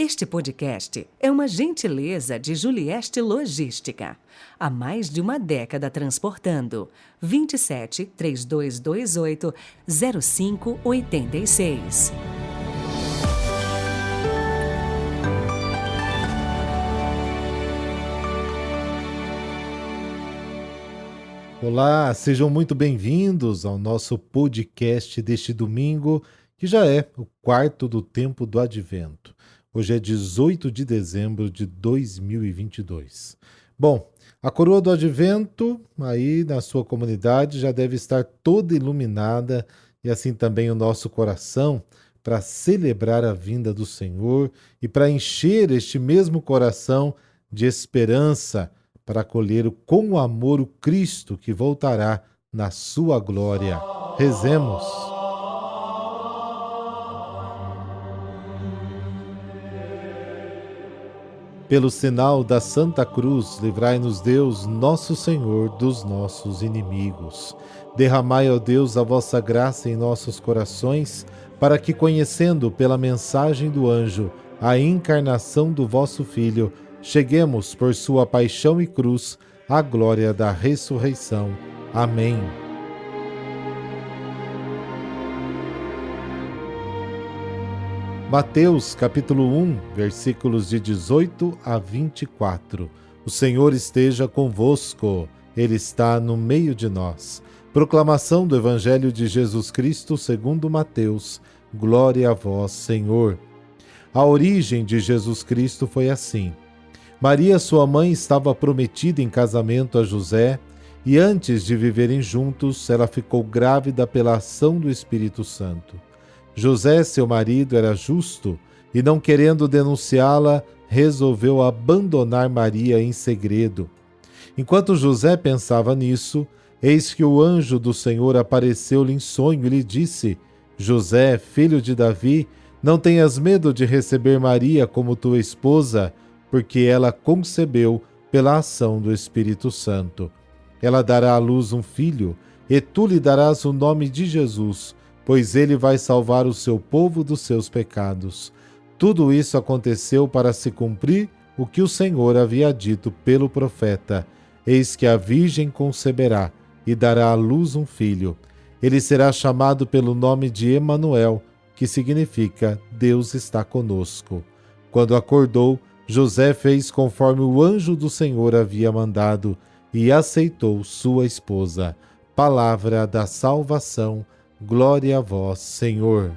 Este podcast é uma gentileza de Julieste Logística. Há mais de uma década transportando. 27 3228 0586. Olá, sejam muito bem-vindos ao nosso podcast deste domingo, que já é o quarto do tempo do Advento. Hoje é 18 de dezembro de 2022. Bom, a coroa do Advento aí na sua comunidade já deve estar toda iluminada e assim também o nosso coração para celebrar a vinda do Senhor e para encher este mesmo coração de esperança para acolher com amor o Cristo que voltará na sua glória. Rezemos. Pelo sinal da Santa Cruz, livrai-nos Deus, nosso Senhor, dos nossos inimigos. Derramai, ó Deus, a vossa graça em nossos corações, para que, conhecendo pela mensagem do anjo a encarnação do vosso Filho, cheguemos por sua paixão e cruz à glória da ressurreição. Amém. Mateus capítulo 1, versículos de 18 a 24. O Senhor esteja convosco, Ele está no meio de nós. Proclamação do Evangelho de Jesus Cristo segundo Mateus. Glória a vós, Senhor. A origem de Jesus Cristo foi assim. Maria, sua mãe, estava prometida em casamento a José e antes de viverem juntos, ela ficou grávida pela ação do Espírito Santo. José, seu marido, era justo e, não querendo denunciá-la, resolveu abandonar Maria em segredo. Enquanto José pensava nisso, eis que o anjo do Senhor apareceu-lhe em sonho e lhe disse: José, filho de Davi, não tenhas medo de receber Maria como tua esposa, porque ela concebeu pela ação do Espírito Santo. Ela dará à luz um filho, e tu lhe darás o nome de Jesus, pois ele vai salvar o seu povo dos seus pecados. Tudo isso aconteceu para se cumprir o que o Senhor havia dito pelo profeta: eis que a virgem conceberá e dará à luz um filho. Ele será chamado pelo nome de Emanuel, que significa Deus está conosco. Quando acordou, José fez conforme o anjo do Senhor havia mandado e aceitou sua esposa. Palavra da salvação. Glória a vós, Senhor.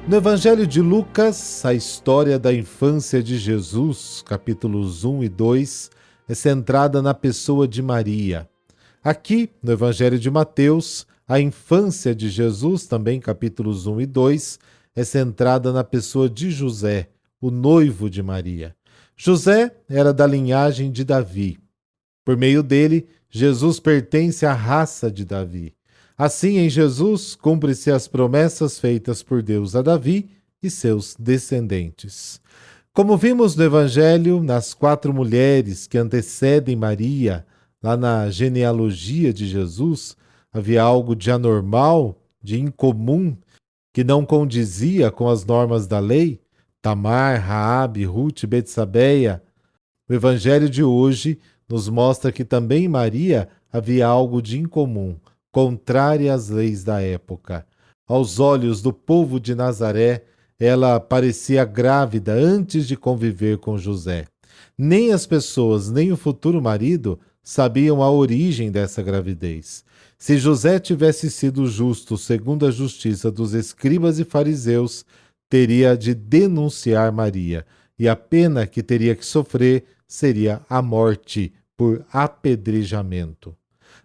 No Evangelho de Lucas, a história da infância de Jesus, capítulos 1 e 2, é centrada na pessoa de Maria. Aqui, no Evangelho de Mateus, a infância de Jesus, também capítulos 1 e 2, é centrada na pessoa de José, o noivo de Maria. José era da linhagem de Davi. Por meio dele, Jesus pertence à raça de Davi. Assim, em Jesus, cumpre-se as promessas feitas por Deus a Davi e seus descendentes. Como vimos no Evangelho, nas 4 mulheres que antecedem Maria, lá na genealogia de Jesus, havia algo de anormal, de incomum, que não condizia com as normas da lei. Tamar, Raabe, Ruth, Betsabeia. O Evangelho de hoje nos mostra que também em Maria havia algo de incomum, contrário às leis da época. Aos olhos do povo de Nazaré, ela parecia grávida antes de conviver com José. Nem as pessoas, nem o futuro marido sabiam a origem dessa gravidez. Se José tivesse sido justo segundo a justiça dos escribas e fariseus, teria de denunciar Maria, e a pena que teria que sofrer seria a morte por apedrejamento.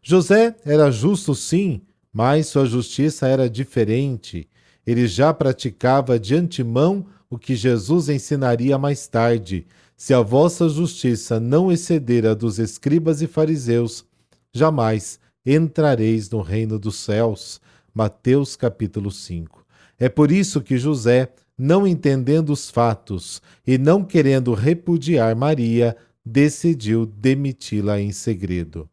José era justo, sim, mas sua justiça era diferente. Ele já praticava de antemão o que Jesus ensinaria mais tarde: se a vossa justiça não exceder a dos escribas e fariseus, jamais entrareis no reino dos céus. Mateus capítulo 5. É por isso que José, não entendendo os fatos e não querendo repudiar Maria, decidiu demiti-la em segredo.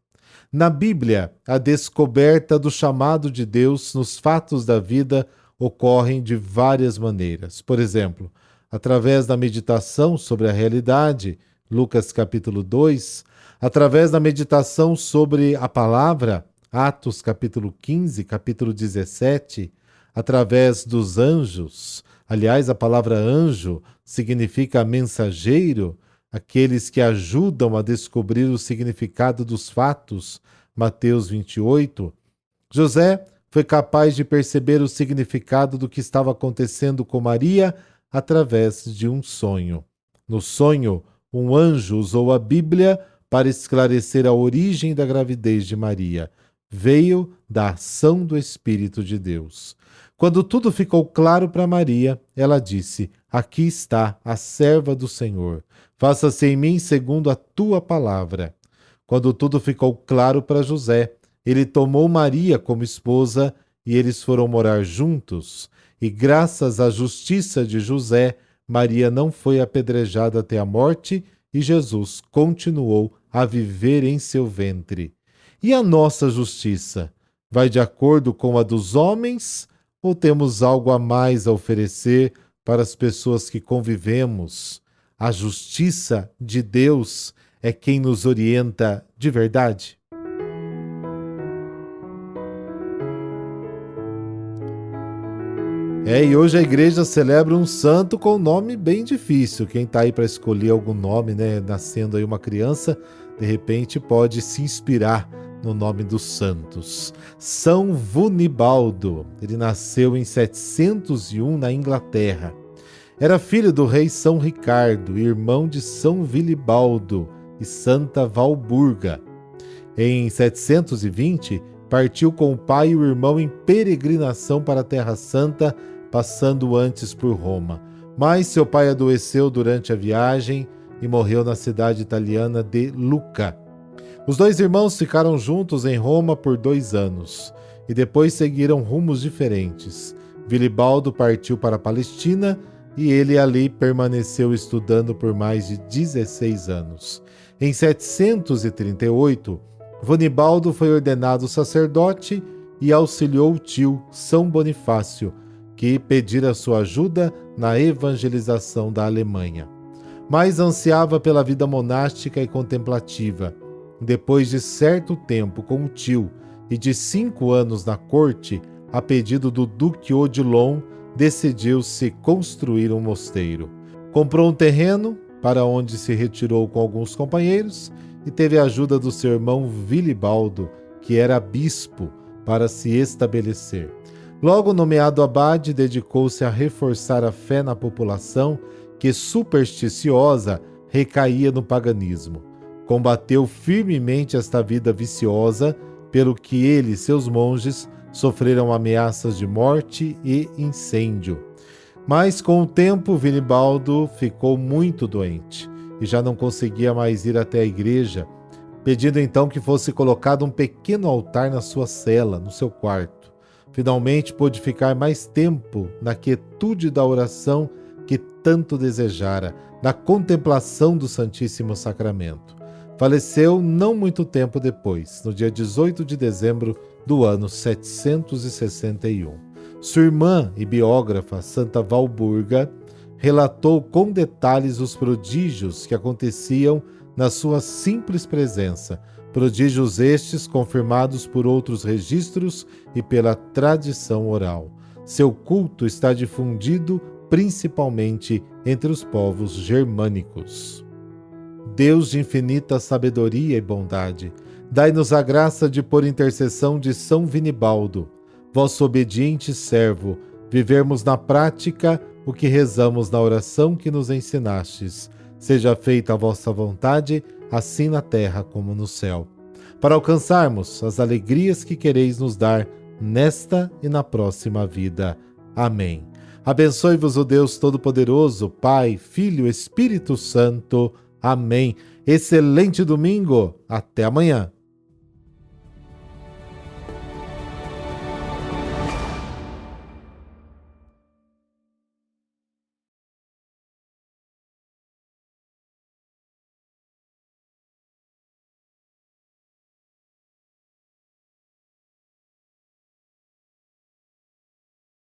Na Bíblia, a descoberta do chamado de Deus nos fatos da vida ocorrem de várias maneiras. Por exemplo, através da meditação sobre a realidade, Lucas capítulo 2, através da meditação sobre a palavra, Atos capítulo 15, capítulo 17, através dos anjos. Aliás, a palavra anjo significa mensageiro, aqueles que ajudam a descobrir o significado dos fatos, Mateus 28. José foi capaz de perceber o significado do que estava acontecendo com Maria através de um sonho. No sonho, um anjo usou a Bíblia para esclarecer a origem da gravidez de Maria. Veio da ação do Espírito de Deus. Quando tudo ficou claro para Maria, ela disse: aqui está a serva do Senhor. Faça-se em mim segundo a tua palavra. Quando tudo ficou claro para José, ele tomou Maria como esposa e eles foram morar juntos. E graças à justiça de José, Maria não foi apedrejada até a morte e Jesus continuou a viver em seu ventre. E a nossa justiça? Vai de acordo com a dos homens ou temos algo a mais a oferecer para as pessoas que convivemos? A justiça de Deus é quem nos orienta de verdade? E hoje a igreja celebra um santo com um nome bem difícil. Quem está aí para escolher algum nome, né, nascendo aí uma criança, de repente pode se inspirar no nome dos santos. São Vunibaldo. Ele nasceu em 701 na Inglaterra. Era filho do rei São Ricardo, irmão de São Vilibaldo e Santa Valburga. Em 720, partiu com o pai e o irmão em peregrinação para a Terra Santa, passando antes por Roma. Mas seu pai adoeceu durante a viagem e morreu na cidade italiana de Lucca. Os dois irmãos ficaram juntos em Roma por 2 anos e depois seguiram rumos diferentes. Vilibaldo partiu para a Palestina e ele ali permaneceu estudando por mais de 16 anos. Em 738, Vunibaldo foi ordenado sacerdote e auxiliou o tio, São Bonifácio, que pedira sua ajuda na evangelização da Alemanha. Mas ansiava pela vida monástica e contemplativa. Depois de certo tempo com o tio e de 5 anos na corte, a pedido do Duque Odilon, decidiu-se construir um mosteiro. Comprou um terreno, para onde se retirou com alguns companheiros, e teve a ajuda do seu irmão Vilibaldo, que era bispo, para se estabelecer. Logo nomeado abade, dedicou-se a reforçar a fé na população, que supersticiosa recaía no paganismo. Combateu firmemente esta vida viciosa, pelo que ele e seus monges sofreram ameaças de morte e incêndio. Mas com o tempo, Vinibaldo ficou muito doente e já não conseguia mais ir até a igreja, pedindo então que fosse colocado um pequeno altar na sua cela, no seu quarto. Finalmente pôde ficar mais tempo na quietude da oração que tanto desejara, na contemplação do Santíssimo Sacramento. Faleceu não muito tempo depois, no dia 18 de dezembro do ano 761. Sua irmã e biógrafa, Santa Valburga, relatou com detalhes os prodígios que aconteciam na sua simples presença, prodígios estes confirmados por outros registros e pela tradição oral. Seu culto está difundido principalmente entre os povos germânicos. Deus de infinita sabedoria e bondade, dai-nos a graça de, por intercessão de São Vinibaldo, vosso obediente servo, vivermos na prática o que rezamos na oração que nos ensinastes. Seja feita a vossa vontade, assim na terra como no céu. Para alcançarmos as alegrias que quereis nos dar nesta e na próxima vida. Amém. Abençoe-vos o Deus Todo-Poderoso, Pai, Filho, Espírito Santo. Amém. Excelente domingo. Até amanhã.